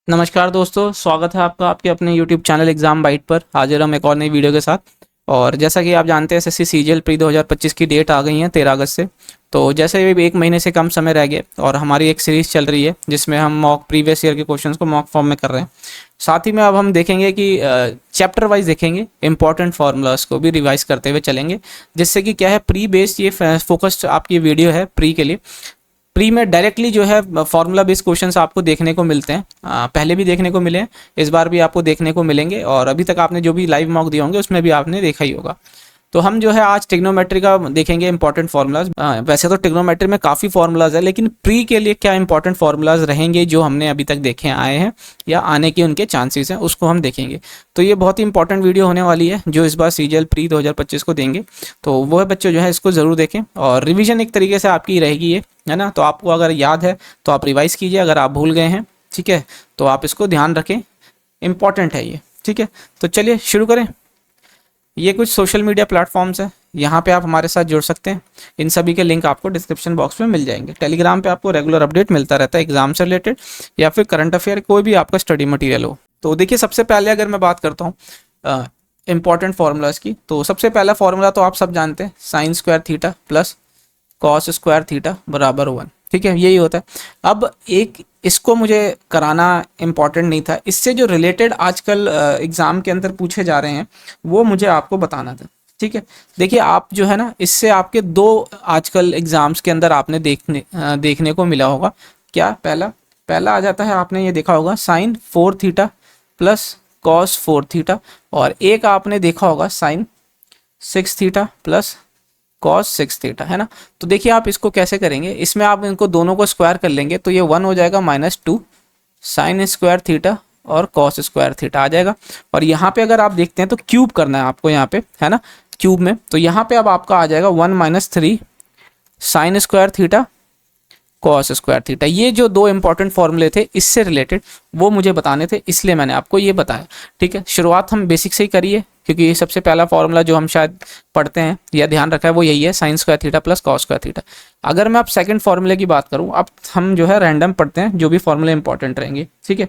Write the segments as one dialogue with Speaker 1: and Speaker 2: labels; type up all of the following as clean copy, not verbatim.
Speaker 1: नमस्कार दोस्तों, स्वागत है आपका आपके अपने YouTube चैनल एग्ज़ाम बाइट पर। हाजिर हम एक और नई वीडियो के साथ। और जैसा कि आप जानते हैं एसएससी सीजीएल प्री 2025 की डेट आ गई है 13 अगस्त से। तो जैसे भी एक महीने से कम समय रह गया और हमारी एक सीरीज़ चल रही है जिसमें हम मॉक प्रीवियस ईयर के क्वेश्चंस को मॉक फॉर्म में कर रहे हैं। साथ ही में अब हम देखेंगे कि चैप्टर वाइज देखेंगे, इंपॉर्टेंट फार्मूलाज को भी रिवाइज करते हुए चलेंगे। जिससे कि क्या है, प्री बेस्ड ये फोकस्ड आपकी वीडियो है प्री के लिए। प्री में डायरेक्टली जो है फॉर्मूला बेस्ड क्वेश्चंस आपको देखने को मिलते हैं। पहले भी देखने को मिले हैं, इस बार भी आपको देखने को मिलेंगे। और अभी तक आपने जो भी लाइव मॉक दिए होंगे उसमें भी आपने देखा ही होगा। तो हम जो है आज ट्रिग्नोमेट्री का देखेंगे इंपॉर्टेंट फार्मूलाज। वैसे तो ट्रिग्नोमेट्री में काफ़ी फार्मूलाज है, लेकिन प्री के लिए क्या इंपॉर्टेंट फार्मूलाज रहेंगे जो हमने अभी तक देखे आए हैं या आने के उनके चांसेस हैं, उसको हम देखेंगे। तो ये बहुत ही इंपॉर्टेंट वीडियो होने वाली है जो इस बार सीजीएल प्री 2025 को देंगे। तो वो बच्चे जो है इसको ज़रूर देखें और रिविजन एक तरीके से आपकी रहेगी ये, है ना। तो आपको अगर याद है तो आप रिवाइज कीजिए, अगर आप भूल गए हैं ठीक है तो आप इसको ध्यान रखें, इंपॉर्टेंट है ये, ठीक है। तो चलिए शुरू करें। ये कुछ सोशल मीडिया प्लेटफॉर्म्स हैं, यहाँ पे आप हमारे साथ जुड़ सकते हैं। इन सभी के लिंक आपको डिस्क्रिप्शन बॉक्स में मिल जाएंगे। टेलीग्राम पे आपको रेगुलर अपडेट मिलता रहता है एग्जाम से रिलेटेड या फिर करंट अफेयर, कोई भी आपका स्टडी मटेरियल हो। तो देखिए, सबसे पहले अगर मैं बात करता हूँ इंपॉर्टेंट फार्मूलाज की, तो सबसे पहला फार्मूला तो आप सब जानते हैं, sine square theta plus cos square theta बराबर 1, ठीक है, यही होता है। अब एक इसको मुझे कराना इम्पॉर्टेंट नहीं था, इससे जो रिलेटेड आजकल एग्ज़ाम के अंदर पूछे जा रहे हैं वो मुझे आपको बताना था, ठीक है। देखिए, आप जो है ना, इससे आपके दो आजकल एग्ज़ाम्स के अंदर आपने देखने को मिला होगा। क्या पहला आ जाता है, आपने ये देखा होगा sine 4 theta plus cos 4 theta, और एक आपने देखा होगा sine 6 theta plus cos 6 theta, है ना। तो देखिए आप इसको कैसे करेंगे, इसमें आप इनको दोनों को स्क्वायर कर लेंगे तो ये 1 हो जाएगा -2 साइन स्क्वायर थीटा और कॉस स्क्वायर थीटा आ जाएगा। और यहाँ पे अगर आप देखते हैं तो क्यूब करना है आपको यहाँ पे, है ना, क्यूब में। तो यहाँ पे अब आपका आ जाएगा 1 - 3 sine square theta cos square theta. ये जो दो इंपॉर्टेंट फॉर्मूले थे इससे रिलेटेड वो मुझे बताने थे, इसलिए मैंने आपको ये बताया, ठीक है। शुरुआत हम बेसिक से ही करिए, क्योंकि ये सबसे पहला फॉर्मूला जो हम शायद पढ़ते हैं या ध्यान रखा है वो यही है, sine square theta plus cos square theta. अगर मैं अब सेकंड फॉर्मूले की बात करूँ, अब हम जो है रैंडम पढ़ते हैं जो भी फॉर्मूले इंपॉर्टेंट रहेंगे, ठीक है।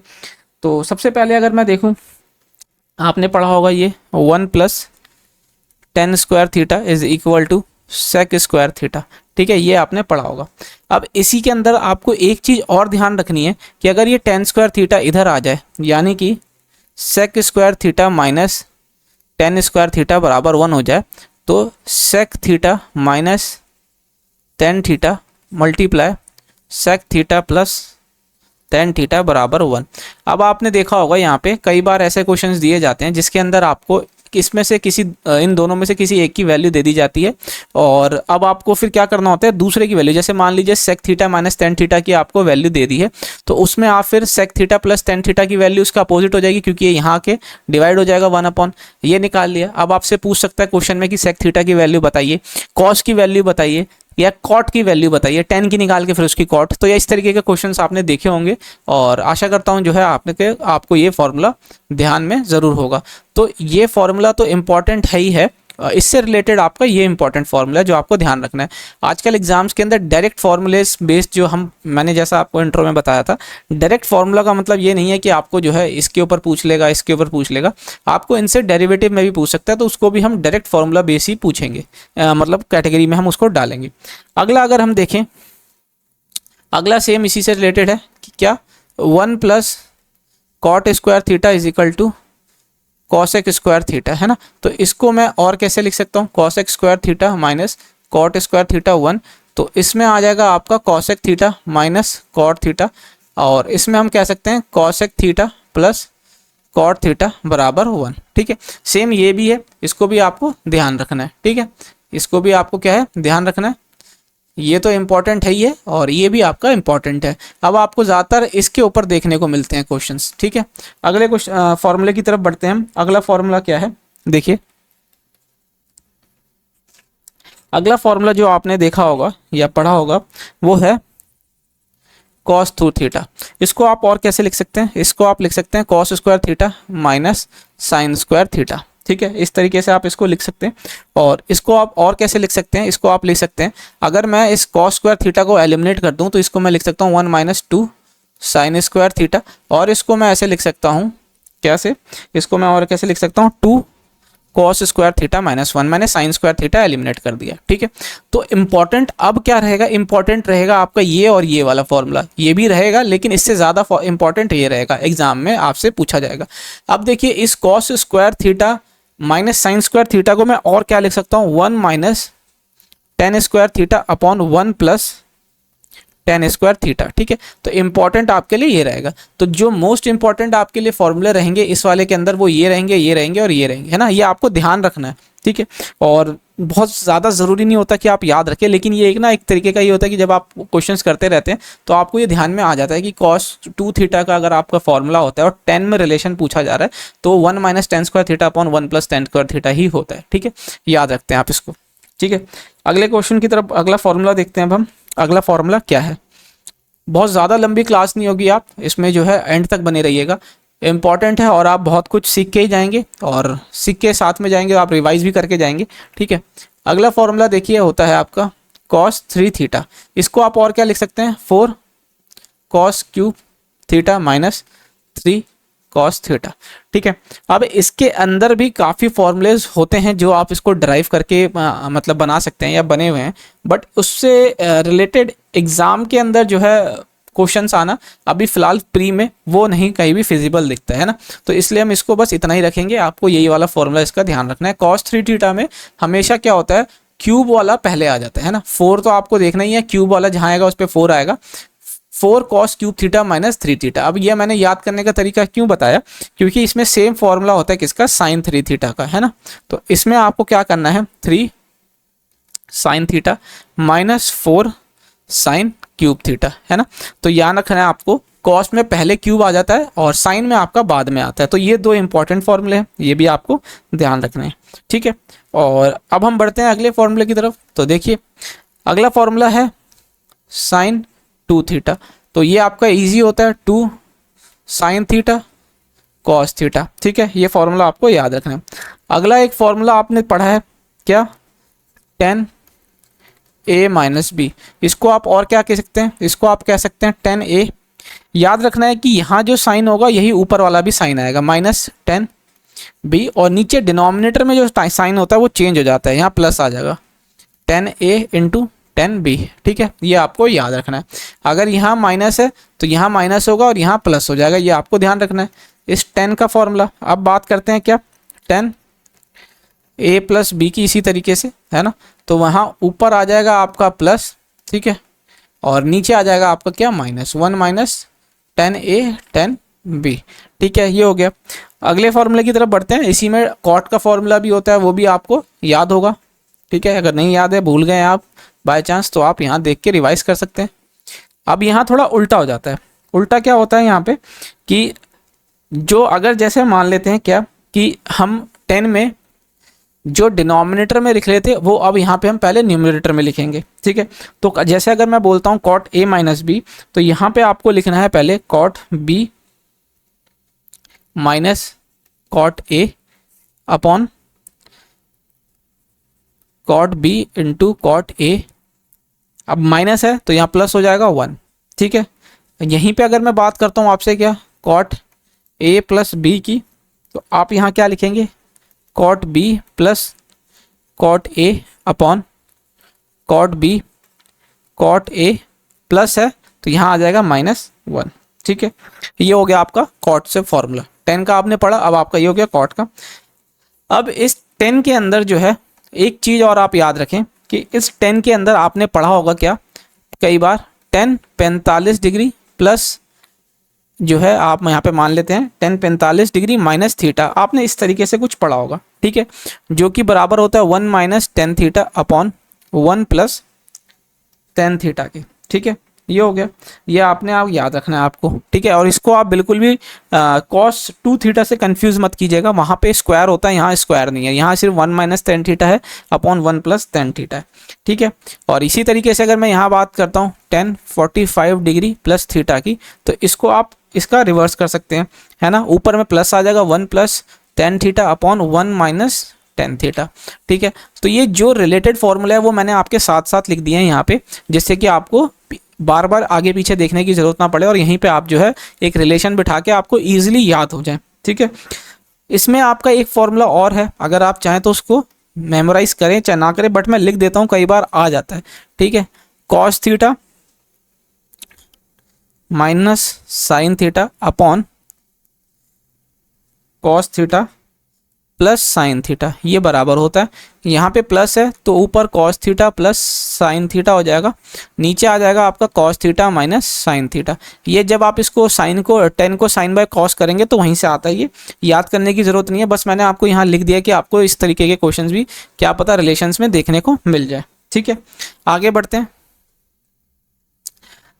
Speaker 1: तो सबसे पहले अगर मैं देखूँ, आपने पढ़ा होगा ये 1 + tan square theta is equal to sec square theta, ठीक है, ये आपने पढ़ा होगा। अब इसी के अंदर आपको एक चीज़ और ध्यान रखनी है कि अगर ये tan स्क्वायर थीटा इधर आ जाए, यानी कि sec square theta minus tan square theta बराबर 1 हो जाए, तो sec theta minus tan theta multiply sec theta plus tan theta बराबर 1। अब आपने देखा होगा यहाँ पे कई बार ऐसे क्वेश्चंस दिए जाते हैं जिसके अंदर आपको इसमें से किसी इन दोनों में से किसी एक की वैल्यू दे दी जाती है, और अब आपको फिर क्या करना होता है, दूसरे की वैल्यू, जैसे मान लीजिए sec theta minus tan theta की आपको वैल्यू दे दी है, तो उसमें आप फिर sec theta plus tan theta की वैल्यू उसका अपोजिट हो जाएगी, क्योंकि ये यहाँ के डिवाइड हो जाएगा 1/, ये निकाल लिया। अब आपसे पूछ सकता है क्वेश्चन में कि सेक थीटा की वैल्यू बताइए, कॉस की वैल्यू बताइए या कॉट की वैल्यू बताइए, tan की निकाल के फिर उसकी कॉट। तो ये इस तरीके के क्वेश्चंस आपने देखे होंगे, और आशा करता हूँ जो है आपको ये फॉर्मूला ध्यान में ज़रूर होगा। तो ये फॉर्मूला तो इम्पॉर्टेंट है ही है, इससे रिलेटेड आपका ये इंपॉर्टेंट फार्मूला है जो आपको ध्यान रखना है। आजकल एग्जाम्स के अंदर डायरेक्ट फार्मूलेस बेस्ड जो मैंने जैसा आपको इंट्रो में बताया था, डायरेक्ट फार्मूला का मतलब ये नहीं है कि आपको जो है इसके ऊपर पूछ लेगा, इसके ऊपर पूछ लेगा, आपको इनसे डेरिवेटिव में भी पूछ सकता है, तो उसको भी हम डायरेक्ट फार्मूला बेस ही पूछेंगे, मतलब कैटेगरी में हम उसको डालेंगे। अगला अगर हम देखें, अगला सेम इसी से रिलेटेड है कि क्या 1 + cot square theta is equal to cosec square theta, है ना। तो इसको मैं और कैसे लिख सकता हूँ, cosec square theta minus cot square theta 1, तो इसमें आ जाएगा आपका cosec theta minus cot theta, और इसमें हम कह सकते हैं cosec theta plus cot theta बराबर 1, ठीक है। सेम ये भी है, इसको भी आपको ध्यान रखना है, ठीक है, इसको भी आपको क्या है ध्यान रखना है। ये तो इम्पॉर्टेंट है ही है, और ये भी आपका इम्पॉर्टेंट है। अब आपको ज़्यादातर इसके ऊपर देखने को मिलते हैं क्वेश्चंस, ठीक है। अगले फॉर्मूले की तरफ बढ़ते हैं हम। अगला फॉर्मूला क्या है, देखिए, अगला फॉर्मूला जो आपने देखा होगा या पढ़ा होगा वो है कॉस 2 थीटा। इसको आप और कैसे लिख सकते हैं, इसको आप लिख सकते हैं cos square theta minus sine square theta, ठीक है, इस तरीके से आप इसको लिख सकते हैं। और इसको आप और कैसे लिख सकते हैं, इसको आप लिख सकते हैं, अगर मैं इस कॉस स्क्वायर थीटा को एलिमिनेट कर दूं तो इसको मैं लिख सकता हूँ 1 - 2 साइन स्क्वायर थीटा, और इसको मैं ऐसे लिख सकता हूँ, कैसे, इसको मैं और कैसे लिख सकता हूँ, 2 कॉस स्क्वायर थीटा माइनस 1, मैंने साइन स्क्वायर थीटा एलिमिनेट कर दिया। ठीक है, तो इंपॉर्टेंट अब क्या रहेगा, इंपॉर्टेंट रहेगा आपका ये और ये वाला फॉर्मूला, ये भी रहेगा लेकिन इससे ज़्यादा इंपॉर्टेंट ये रहेगा, एग्जाम में आपसे पूछा जाएगा। अब देखिए इस cos square theta minus sine square theta को मैं और क्या लिख सकता हूँ, 1 minus ten square theta upon 1 plus ten square theta. ठीक है, तो इंपॉर्टेंट आपके लिए ये रहेगा। तो जो मोस्ट इंपॉर्टेंट आपके लिए फॉर्मूले रहेंगे इस वाले के अंदर वो ये रहेंगे, ये रहेंगे और ये रहेंगे, है ना, ये आपको ध्यान रखना है। ठीक है, और बहुत ज़्यादा ज़रूरी नहीं होता कि आप याद रखें, लेकिन ये एक तरीके का ये होता है कि जब आप क्वेश्चंस करते रहते हैं तो आपको ये ध्यान में आ जाता है कि cos 2 थीटा का अगर आपका फॉर्मूला होता है और 10 में रिलेशन पूछा जा रहा है तो 1 minus ten square theta upon 1 plus ten square theta ही होता है। ठीक है, याद रखते हैं आप इसको। ठीक है, अगले क्वेश्चन की तरफ अगला फॉर्मूला देखते हैं अब हम। अगला फॉर्मूला क्या है, बहुत ज़्यादा लंबी क्लास नहीं होगी, आप इसमें जो है एंड तक बने रहिएगा, इंपॉर्टेंट है और आप बहुत कुछ सीख के ही जाएंगे और सीख के साथ में जाएंगे, आप रिवाइज भी करके जाएंगे। ठीक है, अगला फॉर्मूला देखिए होता है आपका cos 3 थीटा, इसको आप और क्या लिख सकते हैं, 4 cos cube theta minus 3 cos theta. ठीक है, अब इसके अंदर भी काफ़ी फॉर्मूलेज होते हैं जो आप इसको ड्राइव करके मतलब बना सकते हैं या बने हुए हैं, बट उससे रिलेटेड एग्ज़ाम के अंदर जो है क्वेश्चंस आना अभी फिलहाल प्री में वो नहीं कहीं भी फिजिबल दिखता है ना, तो इसलिए हम इसको बस इतना ही रखेंगे। आपको यही वाला फॉर्मूला इसका ध्यान रखना है। cos 3 थीटा में हमेशा क्या होता है, क्यूब वाला पहले आ जाता है ना, 4 तो आपको देखना ही है, क्यूब वाला जहाँ आएगा उस पर 4 आएगा, 4 cos cube theta minus 3 theta. अब ये मैंने याद करने का तरीका क्यों बताया, क्योंकि इसमें सेम फॉर्मूला होता है किसका, साइन 3 थीटा का, है ना, तो इसमें आपको क्या करना है, 3 sine theta minus 4 sine cube theta, है ना, तो याद रखना है आपको, कॉस में पहले क्यूब आ जाता है और साइन में आपका बाद में आता है, तो ये दो इंपॉर्टेंट फॉर्मूले हैं, ये भी आपको ध्यान रखने हैं। ठीक है, और अब हम बढ़ते हैं अगले फॉर्मूले की तरफ। तो देखिए अगला फॉर्मूला है साइन 2 थीटा, तो ये आपका इजी होता है, 2 साइन थीटा कॉस थीटा। ठीक है, ये फॉर्मूला आपको याद रखना है। अगला एक फॉर्मूला आपने पढ़ा है क्या, tan a माइनस बी, इसको आप और क्या कह सकते हैं, इसको आप कह सकते हैं tan a। याद रखना है कि यहाँ जो साइन होगा यही ऊपर वाला भी साइन आएगा, माइनस tan b, और नीचे डिनोमिनेटर में जो साइन होता है वो चेंज हो जाता है, यहाँ प्लस आ जाएगा, tan a into tan b। ठीक है, ये आपको याद रखना है। अगर यहाँ माइनस है तो यहाँ माइनस होगा और यहाँ प्लस हो जाएगा, ये आपको ध्यान रखना है इस tan का फॉर्मूला। अब बात करते हैं क्या, tan a प्लस बी की इसी तरीके से, है ना, तो वहाँ ऊपर आ जाएगा आपका प्लस, ठीक है, और नीचे आ जाएगा आपका क्या, minus 1 minus tan a tan b। ठीक है, ये हो गया। अगले फॉर्मूले की तरफ बढ़ते हैं, इसी में कॉट का फॉर्मूला भी होता है, वो भी आपको याद होगा। ठीक है, अगर नहीं याद है, भूल गए आप बाय चांस, तो आप यहाँ देख के रिवाइज कर सकते हैं। अब यहाँ थोड़ा उल्टा हो जाता है। उल्टा क्या होता है यहाँ पे कि जो अगर जैसे मान लेते हैं क्या कि हम 10 में जो डिनोमिनेटर में लिख लेते वो अब यहाँ पे हम पहले न्यूमरेटर में लिखेंगे। ठीक है, तो जैसे अगर मैं बोलता हूँ कॉट a माइनस बी, तो यहाँ पे आपको लिखना है पहले cot b minus cot a upon cot b into cot a। अब माइनस है तो यहाँ प्लस हो जाएगा 1। ठीक है, यहीं पे अगर मैं बात करता हूँ आपसे क्या, कॉट a प्लस बी की, तो आप यहाँ क्या लिखेंगे, cot b plus cot a upon cot b cot a plus है तो यहाँ आ जाएगा -1। ठीक है, ये हो गया आपका कॉट से फॉर्मूला। 10 का आपने पढ़ा, अब आपका ये हो गया कॉट का। अब इस 10 के अंदर जो है एक चीज़ और आप याद रखें कि इस 10 के अंदर आपने पढ़ा होगा क्या, कई बार tan 45 डिग्री प्लस जो है आप यहाँ पे मान लेते हैं tan 45 डिग्री माइनस थीटा, आपने इस तरीके से कुछ पढ़ा होगा। ठीक है, जो कि बराबर होता है 1 minus tan theta upon 1 plus tan theta के। ठीक है, ये हो गया, ये आपने आप याद रखना है आपको। ठीक है, और इसको आप बिल्कुल भी cos 2 थीटा से कंफ्यूज मत कीजिएगा, वहाँ पे स्क्वायर होता है, यहाँ स्क्वायर नहीं है, यहाँ सिर्फ 1 माइनस tan थीटा है अपॉन 1 प्लस tan थीटा है। ठीक है, और इसी तरीके से अगर मैं यहाँ बात करता हूँ tan 45 डिग्री प्लस थीटा की, तो इसको आप इसका रिवर्स कर सकते हैं, है ना, ऊपर में प्लस आ जाएगा 1 plus tan theta upon 1 minus tan theta. ठीक है, तो ये जो रिलेटेड फॉर्मूला है वो मैंने आपके साथ साथ लिख दिए हैं यहाँ पे, जिससे कि आपको बार बार आगे पीछे देखने की ज़रूरत ना पड़े और यहीं पे आप जो है एक रिलेशन बिठा के आपको ईजिली याद हो जाए, ठीक है। इसमें आपका एक फॉर्मूला और है, अगर आप चाहें तो उसको मेमोराइज करें चाहे ना करें, बट मैं लिख देता हूँ, कई बार आ जाता है, ठीक है। Cos theta minus sine theta upon cos theta plus sine theta, ये बराबर होता है, यहाँ पे प्लस है तो ऊपर cos theta plus sine theta हो जाएगा, नीचे आ जाएगा आपका cos theta minus sine theta. ये जब आप इसको साइन को 10 को साइन बाय कॉस करेंगे तो वहीं से आता है, ये याद करने की ज़रूरत नहीं है, बस मैंने आपको यहाँ लिख दिया कि आपको इस तरीके के क्वेश्चंस भी क्या पता रिलेशंस में देखने को मिल जाए, ठीक है। आगे बढ़ते हैं।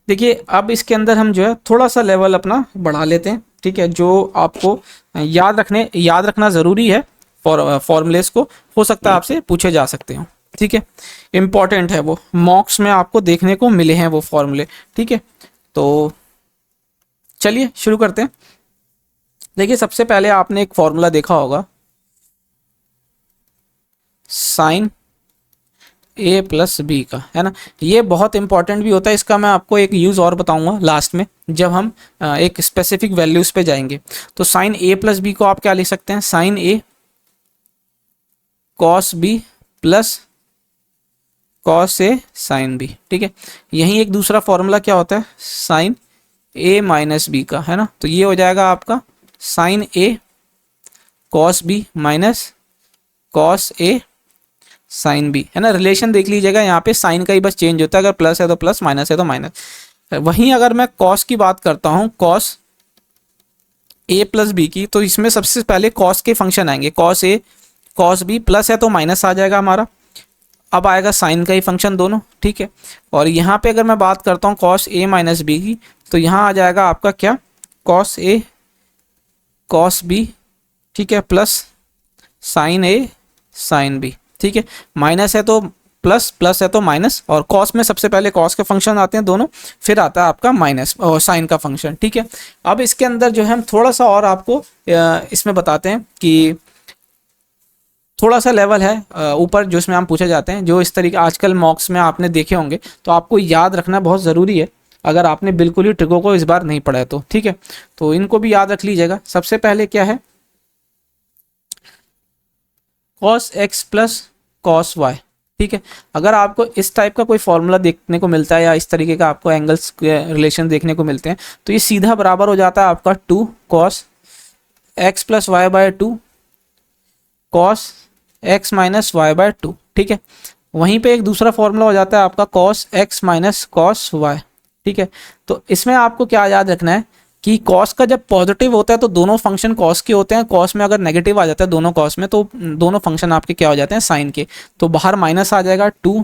Speaker 1: देखिए अब इसके अंदर हम जो है थोड़ा सा लेवल अपना बढ़ा लेते हैं, ठीक है, जो आपको याद रखना ज़रूरी है। फॉर्मूलेस को हो सकता है आपसे पूछे जा सकते हो, ठीक है, इम्पॉर्टेंट है, वो मॉक्स में आपको देखने को मिले हैं वो फॉर्मूले, ठीक है। तो चलिए शुरू करते हैं। देखिए सबसे पहले आपने एक फॉर्मूला देखा होगा, साइन ए प्लस बी का, है ना, ये बहुत इंपॉर्टेंट भी होता है, इसका मैं आपको एक यूज़ और बताऊंगा लास्ट में जब हम एक स्पेसिफिक वैल्यूज़ पे जाएंगे। तो साइन ए प्लस बी को आप क्या लिख सकते हैं, sign A cos B plus cos A sine B, ठीक है। यहीं एक दूसरा फॉर्मूला क्या होता है, साइन ए माइनस बी का, है ना, तो ये हो जाएगा आपका sign A cos B minus cos A sine B, है ना। रिलेशन देख लीजिएगा, यहाँ पे साइन का ही बस चेंज होता है, अगर प्लस है तो प्लस, माइनस है तो माइनस। वहीं अगर मैं कॉस की बात करता हूँ, कॉस ए प्लस बी की, तो इसमें सबसे पहले कॉस के फंक्शन आएंगे, cos A cos B, plus है तो माइनस आ जाएगा हमारा, अब आएगा साइन का ही फंक्शन दोनों, ठीक है। और यहाँ पे अगर मैं बात करता हूँ कॉस ए माइनस बी की, तो यहाँ आ जाएगा आपका क्या, कॉस ए कॉस बी, ठीक है, प्लस साइन ए साइन बी, ठीक है। माइनस है तो प्लस, प्लस है तो माइनस, और कॉस में सबसे पहले कॉस के फंक्शन आते हैं दोनों, फिर आता है आपका माइनस और साइन का फंक्शन, ठीक है। अब इसके अंदर जो है हम थोड़ा सा और आपको इसमें बताते हैं कि थोड़ा सा लेवल है ऊपर जो इसमें हम पूछे जाते हैं, जो इस तरीके आजकल मॉक्स में आपने देखे होंगे, तो आपको याद रखना बहुत ज़रूरी है, अगर आपने बिल्कुल ही ट्रिकों को इस बार नहीं पढ़ा है तो, ठीक है। तो इनको भी याद रख लीजिएगा। सबसे पहले क्या है, cos x plus cos y, ठीक है। अगर आपको इस टाइप का कोई फॉर्मूला देखने को मिलता है या इस तरीके का आपको एंगल्स के रिलेशन देखने को मिलते हैं, तो ये सीधा बराबर हो जाता है आपका 2 cos x plus y by 2 cos x minus y by 2, ठीक है। वहीं पे एक दूसरा फॉर्मूला हो जाता है आपका cos x minus cos y, ठीक है। तो इसमें आपको क्या याद रखना है कि कॉस का जब पॉजिटिव होता है तो दोनों फंक्शन कॉस के होते हैं, कॉस में अगर नेगेटिव आ जाता है दोनों कॉस में, तो दोनों फंक्शन आपके क्या हो जाते हैं, साइन के, तो बाहर माइनस आ जाएगा 2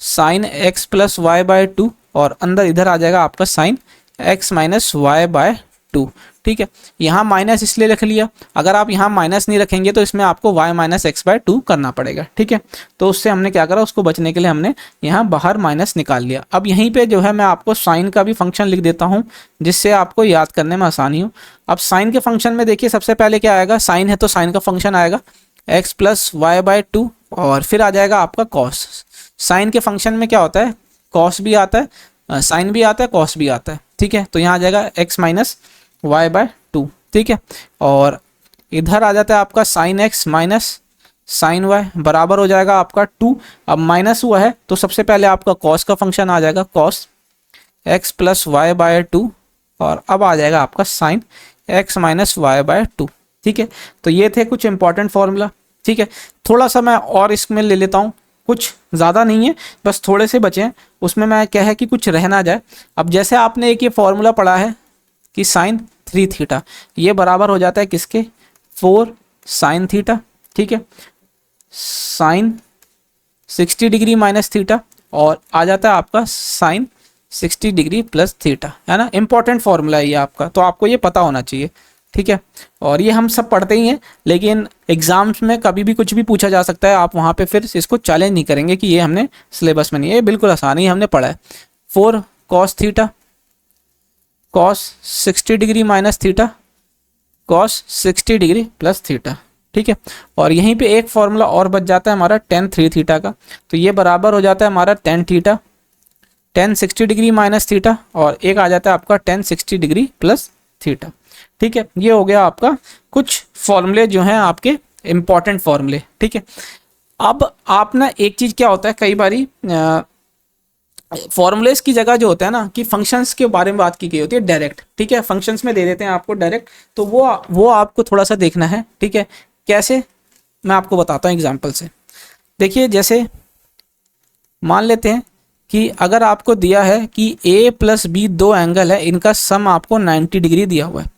Speaker 1: sine x plus y by 2, और अंदर इधर आ जाएगा आपका sine x minus y by 2, ठीक है। यहाँ माइनस इसलिए रख लिया, अगर आप यहाँ माइनस नहीं रखेंगे तो इसमें आपको y माइनस एक्स बाय 2 करना पड़ेगा, ठीक है। तो उससे हमने क्या करा, उसको बचने के लिए हमने यहाँ बाहर माइनस निकाल लिया। अब यहीं पे जो है मैं आपको साइन का भी फंक्शन लिख देता हूँ, जिससे आपको याद करने में आसानी हो। अब साइन के फंक्शन में देखिए सबसे पहले क्या आएगा, साइन है तो साइन का फंक्शन आएगा एक्स प्लस वाई बाय 2, और फिर आ जाएगा आपका कॉस। साइन के फंक्शन में क्या होता है, कॉस भी आता है, साइन भी आता है, कॉस भी आता है, ठीक है। तो यहाँ आ जाएगा एक्स माइनस वाई बाय 2, ठीक है। और इधर आ जाता है आपका sine x minus sine y, बराबर हो जाएगा आपका 2। अब माइनस हुआ है तो सबसे पहले आपका कॉस का फंक्शन आ जाएगा cos x plus y by 2, और अब आ जाएगा आपका sine x minus y by 2, ठीक है। तो ये थे कुछ इंपॉर्टेंट फॉर्मूला, ठीक है। थोड़ा सा मैं और इसमें ले लेता हूँ, कुछ ज़्यादा नहीं है, बस थोड़े से बचे हैं, उसमें मैं क्या है कि कुछ रह ना जाए। अब जैसे आपने एक ये फॉर्मूला पढ़ा है कि साइन 3 थीटा, ये बराबर हो जाता है किसके, 4 साइन थीटा, ठीक है, साइन 60 डिग्री माइनस थीटा, और आ जाता है आपका साइन 60 डिग्री प्लस थीटा, है ना। इंपॉर्टेंट फॉर्मूला है ये आपका, तो आपको ये पता होना चाहिए, ठीक है। और ये हम सब पढ़ते ही हैं, लेकिन एग्जाम्स में कभी भी कुछ भी पूछा जा सकता है, आप वहाँ पे फिर इसको चैलेंज नहीं करेंगे कि ये हमने सिलेबस में नहीं है, ये बिल्कुल आसान ही हमने पढ़ा है। 4 cos theta cos 60 degree minus theta cos 60 degree plus theta, ठीक है। और यहीं पे एक फॉर्मूला और बच जाता है हमारा tan 3 थीटा का, तो ये बराबर हो जाता है हमारा tan theta tan 60 degree minus theta, और एक आ जाता है आपका टेन 60 डिग्री प्लस थीटा। ठीक है, ये हो गया आपका कुछ फॉर्मूले जो हैं आपके इंपॉर्टेंट फॉर्मूले। ठीक है, अब आप ना एक चीज़ क्या होता है, कई बारी फॉर्मूलेस की जगह जो होता है ना कि फंक्शंस के बारे में बात की गई होती है डायरेक्ट। ठीक है, फंक्शंस में दे देते हैं आपको डायरेक्ट, तो वो आपको थोड़ा सा देखना है। ठीक है, कैसे, मैं आपको बताता हूँ एग्जांपल से। देखिए, जैसे मान लेते हैं कि अगर आपको दिया है कि ए प्लस बी दो एंगल है, इनका सम आपको 90 डिग्री दिया हुआ है।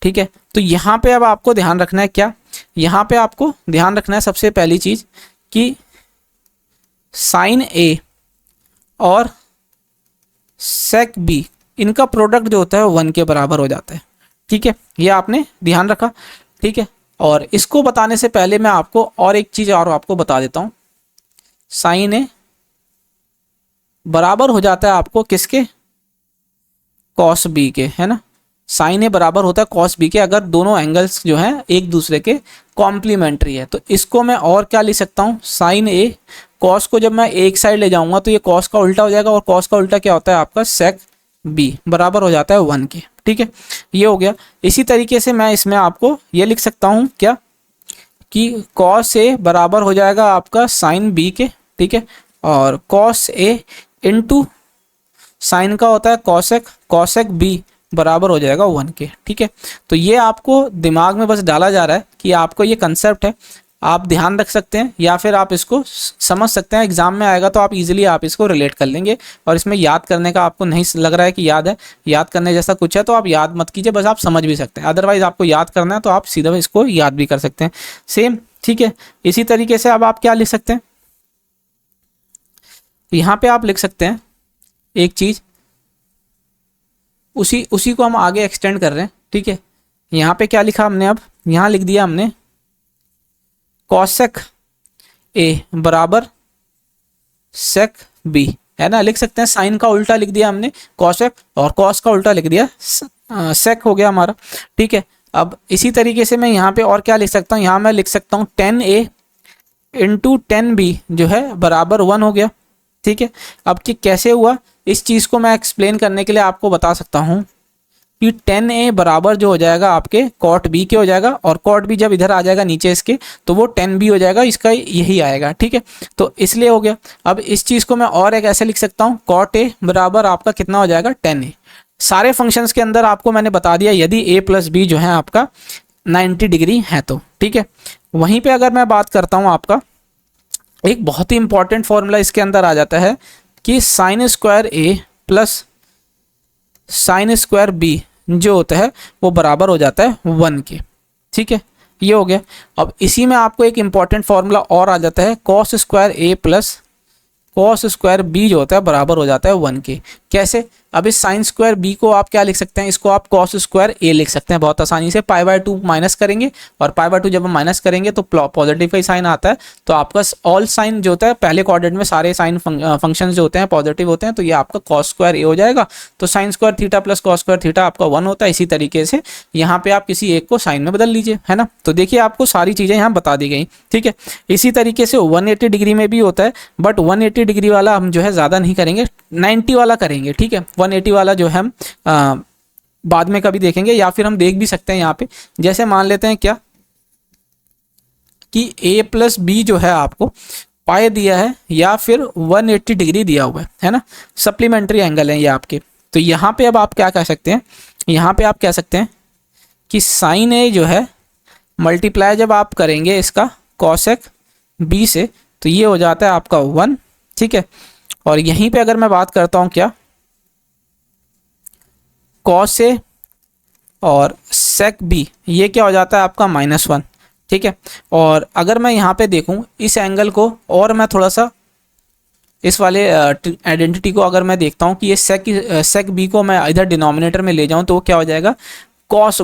Speaker 1: ठीक है, तो यहाँ पे अब आपको ध्यान रखना है क्या, यहाँ पे आपको ध्यान रखना है सबसे पहली चीज़ कि साइन ए और सेक बी, इनका प्रोडक्ट जो होता है 1 के बराबर हो जाता है। ठीक है, ये आपने ध्यान रखा। ठीक है, और इसको बताने से पहले मैं आपको और एक चीज़ और आपको बता देता हूँ। साइन ए बराबर हो जाता है आपको किसके, कॉस बी के, है ना। साइन ए बराबर होता है कॉस बी के अगर दोनों एंगल्स जो हैं एक दूसरे के कॉम्प्लीमेंट्री है। तो इसको मैं और क्या लिख सकता हूँ, साइन ए, कॉस को जब मैं एक साइड ले जाऊंगा तो ये कॉस का उल्टा हो जाएगा, और कॉस का उल्टा क्या होता है आपका सेक बी, बराबर हो जाता है 1 के। ठीक है, ये हो गया। इसी तरीके से मैं इसमें आपको ये लिख सकता हूँ क्या, कि कॉस ए बराबर हो जाएगा आपका साइन बी के। ठीक है, और कॉस ए इंटू साइन का होता है कॉसेक, कॉसेक बी बराबर हो जाएगा 1 के। ठीक है, तो ये आपको दिमाग में बस डाला जा रहा है कि आपको ये कंसेप्ट है, आप ध्यान रख सकते हैं या फिर आप इसको समझ सकते हैं। एग्जाम में आएगा तो आप इजीली आप इसको रिलेट कर लेंगे, और इसमें याद करने का आपको नहीं लग रहा है कि याद है, याद करने जैसा कुछ है तो आप याद मत कीजिए, बस आप समझ भी सकते हैं। अदरवाइज आपको याद करना है तो आप सीधा इसको याद भी कर सकते हैं सेम। ठीक है, इसी तरीके से अब आप क्या लिख सकते हैं, यहाँ पे आप लिख सकते हैं एक चीज़, उसी को हम आगे एक्सटेंड कर रहे हैं। ठीक है, यहाँ पे क्या लिखा हमने, अब यहाँ लिख दिया हमने कॉसेक ए बराबर सेक बी, है ना। लिख सकते हैं साइन का उल्टा लिख दिया हमने कॉसेक, और कॉस का उल्टा लिख दिया सेक, हो गया हमारा। ठीक है, अब इसी तरीके से मैं यहाँ पे और क्या लिख सकता हूँ, यहाँ मैं लिख सकता हूँ 10a इंटू 10b जो है बराबर 1 हो गया। ठीक है, अब कि कैसे हुआ इस चीज़ को मैं एक्सप्लेन करने के लिए आपको बता सकता हूँ कि 10a बराबर जो हो जाएगा आपके कॉट b के हो जाएगा, और कॉट b जब इधर आ जाएगा नीचे इसके तो वो 10b हो जाएगा, इसका यही आएगा। ठीक है, तो इसलिए हो गया। अब इस चीज़ को मैं और एक ऐसे लिख सकता हूँ, कॉट a बराबर आपका कितना हो जाएगा 10a। सारे फंक्शंस के अंदर आपको मैंने बता दिया यदि a प्लस बी जो है आपका 90 डिग्री है तो। ठीक है, वहीं पर अगर मैं बात करता हूँ आपका एक बहुत ही इंपॉर्टेंट फॉर्मूला इसके अंदर आ जाता है कि साइन स्क्वायर ए प्लस साइन स्क्वायर बी जो होता है वो बराबर हो जाता है 1 के। ठीक है, ये हो गया। अब इसी में आपको एक इंपॉर्टेंट फॉर्मूला और आ जाता है, कॉस स्क्वायर ए प्लस कॉस स्क्वायर बी जो होता है बराबर हो जाता है 1 के। कैसे, अब इस साइन स्क्वायर बी को आप क्या लिख सकते हैं, इसको आप कॉस स्क्वायर ए लिख सकते हैं बहुत आसानी से। π/2 माइनस करेंगे, और π/2 जब हम माइनस करेंगे तो पॉजिटिव का ही साइन आता है, तो आपका ऑल साइन जो होता है पहले क्वाड्रेंट में सारे साइन फंक्शन जो होते हैं पॉजिटिव होते हैं, तो ये आपका कॉस स्क्वायर ए हो जाएगा। तो sine square theta plus cos square theta आपका 1 होता है। इसी तरीके से यहाँ पे आप किसी एक को साइन में बदल लीजिए, है ना। तो देखिए आपको सारी चीज़ें यहाँ बता दी गई। ठीक है, इसी तरीके से 180 डिग्री में भी होता है, बट 180 डिग्री वाला हम जो है ज़्यादा नहीं करेंगे, 90 वाला करेंगे। ठीक है, 180 वाला जो है हम बाद में कभी देखेंगे, या फिर हम देख भी सकते हैं यहाँ पे। जैसे मान लेते हैं क्या कि a प्लस बी जो है आपको पाए दिया है, या फिर 180 डिग्री दिया हुआ है ना, सप्लीमेंट्री एंगल है ये आपके। तो यहाँ पे अब आप क्या कह सकते हैं, यहाँ पे आप कह सकते हैं कि साइन ए जो है मल्टीप्लाई जब आप करेंगे इसका कॉसेक बी से तो ये हो जाता है आपका 1। ठीक है, और यहीं पे अगर मैं बात करता हूँ क्या, कॉस ए और सेक बी ये क्या हो जाता है आपका -1। ठीक है, और अगर मैं यहाँ पे देखूँ इस एंगल को, और मैं थोड़ा सा इस वाले आइडेंटिटी को अगर मैं देखता हूँ कि ये सेक बी को मैं इधर डिनोमिनेटर में ले जाऊँ तो क्या हो जाएगा, कॉस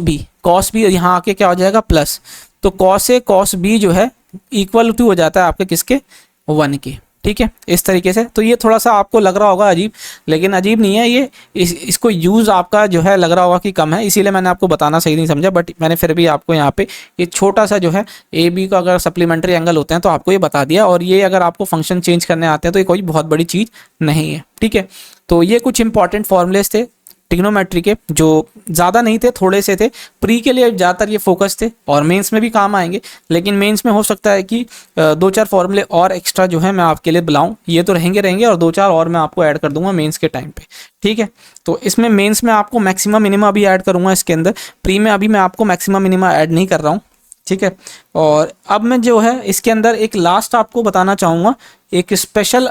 Speaker 1: बी यहाँ आके क्या हो जाएगा प्लस। तो कॉस ए कॉस बी जो है इक्वल टू हो जाता है आपके किसके, 1 के। ठीक है, इस तरीके से। तो ये थोड़ा सा आपको लग रहा होगा अजीब, लेकिन अजीब नहीं है ये। इसको यूज़ आपका जो है लग रहा होगा कि कम है, इसीलिए मैंने आपको बताना सही नहीं समझा, बट मैंने फिर भी आपको यहाँ पे ये छोटा सा जो है ए बी का अगर सप्लीमेंट्री एंगल होते हैं तो आपको ये बता दिया। और ये अगर आपको फंक्शन चेंज करने आते हैं तो ये कोई बहुत बड़ी चीज़ नहीं है, ठीक है। तो ये कुछ इंपॉर्टेंट फॉर्मूलेस थे ट्रिग्नोमेट्री के, जो ज़्यादा नहीं थे, थोड़े से थे। प्री के लिए ज़्यादातर ये फोकस थे और मेंस में भी काम आएंगे, लेकिन मेंस में हो सकता है कि 2-4 फॉर्मूले और एक्स्ट्रा जो है मैं आपके लिए बुलाऊं। ये तो रहेंगे और 2-4 और मैं आपको ऐड कर दूंगा मेंस के टाइम पे, ठीक है। तो इसमें मेंस में आपको मैक्सिमम मिनिमा भी ऐड करूंगा इसके अंदर, प्री में अभी मैं आपको मैक्सिमम मिनिमा ऐड नहीं कर रहा हूँ, ठीक है। और अब मैं जो है इसके अंदर एक लास्ट आपको बताना चाहूँगा, एक स्पेशल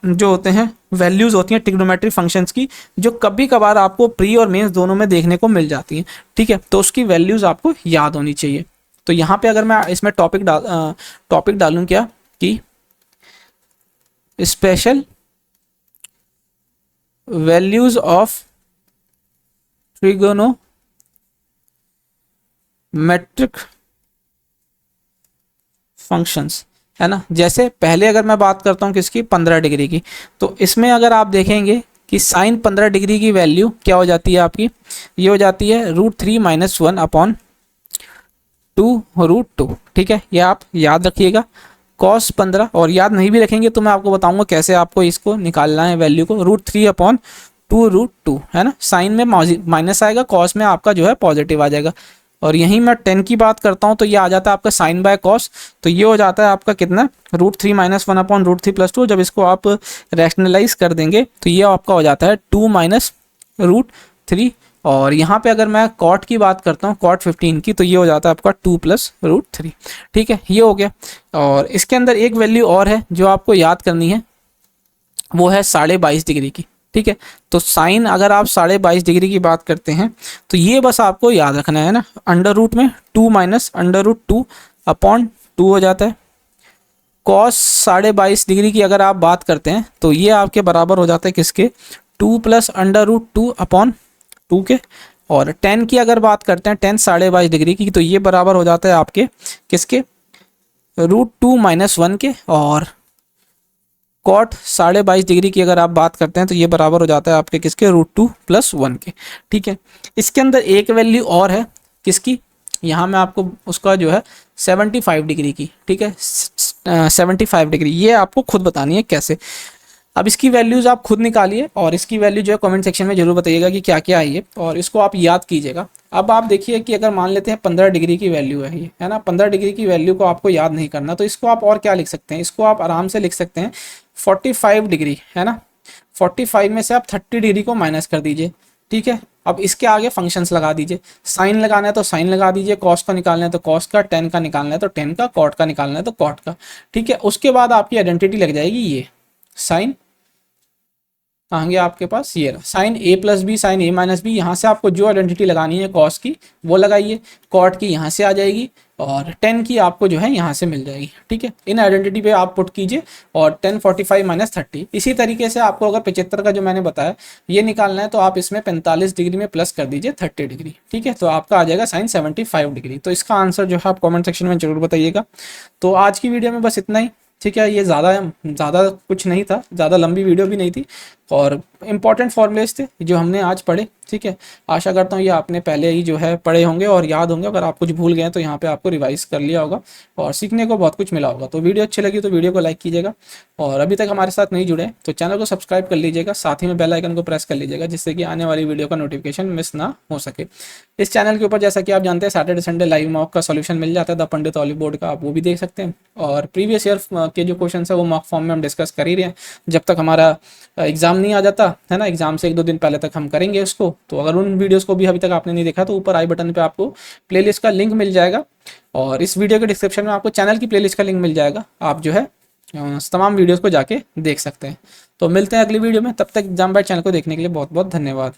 Speaker 1: जो होते हैं वैल्यूज़ होती हैं ट्रिग्नोमेट्री फंक्शंस की, जो कभी कभार आपको प्री और मेंस दोनों में देखने को मिल जाती हैं, ठीक है। तो उसकी वैल्यूज़ आपको याद होनी चाहिए। तो यहाँ पे अगर मैं इसमें टॉपिक डालूँ क्या कि special values of trigonometric functions, है ना। जैसे पहले अगर मैं बात करता हूँ किसकी, 15 डिग्री की, तो इसमें अगर आप देखेंगे कि साइन 15 डिग्री की वैल्यू क्या हो जाती है आपकी, ये हो जाती है √3 - 1 अपॉन 2√2, ठीक है। ये आप याद रखिएगा। कॉस 15, और याद नहीं भी रखेंगे तो मैं आपको बताऊंगा कैसे आपको इसको निकालना है वैल्यू को, √3 अपॉन 2√2, है ना। साइन में माइनस आएगा, कॉस में आपका जो है पॉजिटिव आ जाएगा। और यहीं मैं 10 की बात करता हूँ तो ये आ जाता है आपका साइन बाय कॉस, तो ये हो जाता है आपका कितना, √3 - 1 अपॉन √3 + 2। जब इसको आप रैशनलाइज कर देंगे तो ये आपका हो जाता है 2 - √3। और यहाँ पे अगर मैं कॉट की बात करता हूँ, कॉट 15 की, तो ये हो जाता है आपका 2 + √3, ठीक है। ये हो गया। और इसके अंदर एक वैल्यू और है जो आपको याद करनी है, वो है 22.5 डिग्री की, ठीक है। तो साइन अगर आप 22.5 डिग्री की बात करते हैं तो ये बस आपको याद रखना है ना, अंडर रूट में 2 - √2 अपॉन 2 हो जाता है। कॉस 22.5 डिग्री की अगर आप बात करते हैं तो ये आपके बराबर हो जाता है किसके, 2 + √2 अपॉन 2 के। और 10 की अगर बात करते हैं, 10 22.5 डिग्री की, तो ये बराबर हो जाता है आपके किसके, √2 - 1 के। और कॉट 22.5 डिग्री की अगर आप बात करते हैं तो ये बराबर हो जाता है आपके किसके, √2 + 1 के, ठीक है। इसके अंदर एक वैल्यू और है किसकी, यहाँ मैं आपको उसका जो है 75 डिग्री की, ठीक है, 75 डिग्री, ये आपको खुद बतानी है कैसे। अब इसकी वैल्यूज़ आप खुद निकालिए और इसकी वैल्यू जो है कमेंट सेक्शन में जरूर बताइएगा कि क्या क्या है ये, और इसको आप याद कीजिएगा। अब आप देखिए कि अगर मान लेते हैं 15 डिग्री की वैल्यू है ये, है ना, 15 डिग्री की वैल्यू को आपको याद नहीं करना, तो इसको आप और क्या लिख सकते हैं, इसको आप आराम से लिख सकते हैं 45 डिग्री, है ना। 45 में से आप 30 डिग्री को माइनस कर दीजिए, ठीक है। अब इसके आगे फंक्शंस लगा दीजिए, साइन लगाना है तो साइन लगा दीजिए, कॉस का निकालना है तो कॉस का, टेन का निकालना है तो टेन का, कॉट का निकालना है तो कॉट का, ठीक है। उसके बाद आपकी आइडेंटिटी लग जाएगी ये साइन, आगे आपके पास ये sine A + B, sine A - B। यहाँ से आपको जो आइडेंटिटी लगानी है कॉस की वो लगाइए, कॉट की यहाँ से आ जाएगी, और 10 की आपको जो है यहाँ से मिल जाएगी, ठीक है। इन आइडेंटिटी पे आप पुट कीजिए और 10 45 - 30। इसी तरीके से आपको अगर 75 का जो मैंने बताया ये निकालना है तो आप इसमें 45 डिग्री में प्लस कर दीजिए 30 डिग्री, ठीक है। तो आपका आ जाएगा साइन 75 डिग्री। तो इसका आंसर जो है आप कॉमेंट सेक्शन में जरूर बताइएगा। तो आज की वीडियो में बस इतना ही, ठीक है। ये ज़्यादा कुछ नहीं था, ज़्यादा लंबी वीडियो भी नहीं थी, और इम्पॉर्टेंट फॉर्मूलेज थे जो हमने आज पढ़े, ठीक है। आशा करता हूँ ये आपने पहले ही जो है पढ़े होंगे और याद होंगे। अगर आप कुछ भूल गए तो यहाँ पे आपको रिवाइज कर लिया होगा और सीखने को बहुत कुछ मिला होगा। तो वीडियो अच्छी लगी तो वीडियो को लाइक कीजिएगा, और अभी तक हमारे साथ नहीं जुड़े तो चैनल को सब्सक्राइब कर लीजिएगा, साथ ही में बेल आइकन को प्रेस कर लीजिएगा, जिससे कि आने वाली वीडियो का नोटिफिकेशन मिस ना हो सके। इस चैनल के ऊपर जैसा कि आप जानते हैं सैटरडे संडे लाइव मॉक का सॉल्यूशन मिल जाता है, द पंडित ऑलिव बोर्ड का, आप वो भी देख सकते हैं। और प्रीवियस ईयर के जो क्वेश्चन है वो मॉक फॉर्म में हम डिस्कस कर ही रहे हैं, जब तक हमारा एग्जाम नहीं आ जाता है ना, एग्जाम से 1-2 दिन पहले तक हम करेंगे उसको। तो अगर उन वीडियोस को भी अभी तक आपने नहीं देखा तो ऊपर आई बटन पे आपको प्लेलिस्ट का लिंक मिल जाएगा, और इस वीडियो के डिस्क्रिप्शन में आपको चैनल की प्लेलिस्ट का लिंक मिल जाएगा, आप जो है तमाम वीडियोस को जाके देख सकते हैं। तो मिलते हैं अगली वीडियो में, तब तक एग्जाम बाइट चैनल को देखने के लिए बहुत बहुत धन्यवाद।